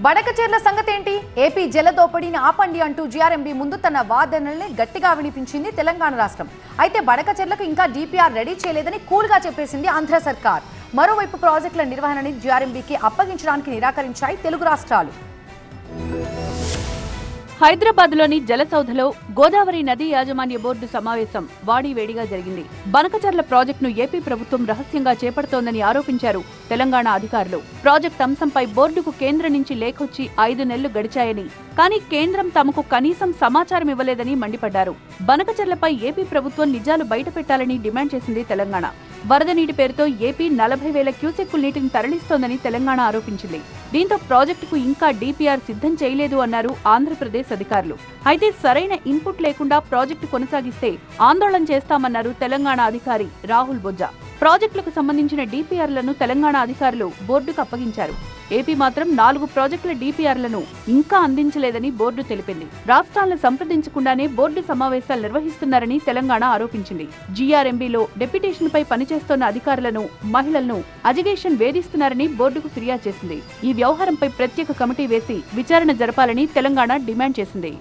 బడకచెర్ల సంగతి ఏంటి? ఏపీ జల దోపిడీని ఆపండి అంటూ జీఆర్ఎంబీ ముందు తన వాదనల్ని గట్టిగా వినిపించింది తెలంగాణ రాష్ట్రం. అయితే బడకచెర్లకు ఇంకా డిపిఆర్ రెడీ చేయలేదని కూల్గా చెప్పేసింది ఆంధ్ర సర్కార్. మరోవైపు ప్రాజెక్టుల నిర్వహణని జీఆర్ఎంబీకి అప్పగించడానికి నిరాకరించాయి తెలుగు రాష్ట్రాలు. హైదరాబాద్లోని జలసౌధలో గోదావరి నదీ యాజమాన్య బోర్డు సమావేశం వాడివేడిగా జరిగింది. బనకచర్ల ప్రాజెక్టును ఏపీ ప్రభుత్వం రహస్యంగా చేపడుతోందని ఆరోపించారు తెలంగాణ అధికారులు. ప్రాజెక్టు అంశంపై బోర్డుకు కేంద్రం నుంచి లేఖొచ్చి 5 నెలలు గడిచాయని, కానీ కేంద్రం తమకు కనీసం సమాచారం ఇవ్వలేదని మండిపడ్డారు. బనకచర్లపై ఏపీ ప్రభుత్వం నిజాలు బయటపెట్టాలని డిమాండ్ చేసింది తెలంగాణ. వరద నీటి పేరుతో ఏపీ 40,000 క్యూసెక్కుల నీటిని తరలిస్తోందని తెలంగాణ ఆరోపించింది. దీంతో ప్రాజెక్టుకు ఇంకా డిపిఆర్ సిద్ధం చేయలేదు అన్నారు ఆంధ్రప్రదేశ్ అధికారులు. అయితే సరైన ఇన్పుట్ లేకుండా ప్రాజెక్టు కొనసాగిస్తే ఆందోళన చేస్తామన్నారు తెలంగాణ అధికారి రాహుల్ బొజ్జా. ప్రాజెక్టులకు సంబంధించిన డిపిఆర్లను తెలంగాణ అధికారులు బోర్డుకు అప్పగించారు. ఏపీ మాత్రం 4 ప్రాజెక్టుల డిపిఆర్లను ఇంకా అందించలేదని బోర్డు తెలిపింది. రాష్ట్రాలను సంప్రదించకుండానే బోర్డు సమావేశాలు నిర్వహిస్తున్నారని తెలంగాణ ఆరోపించింది. జీఆర్ఎంబీలో డెప్యుటేషన్పై పనిచేస్తోన్న అధికారులను, మహిళలను అజిగేషన్ వేధిస్తున్నారని బోర్డుకు ఫిర్యాదు చేసింది. ఈ వ్యవహారంపై ప్రత్యేక కమిటీ వేసి విచారణ జరపాలని తెలంగాణ డిమాండ్ చేసింది.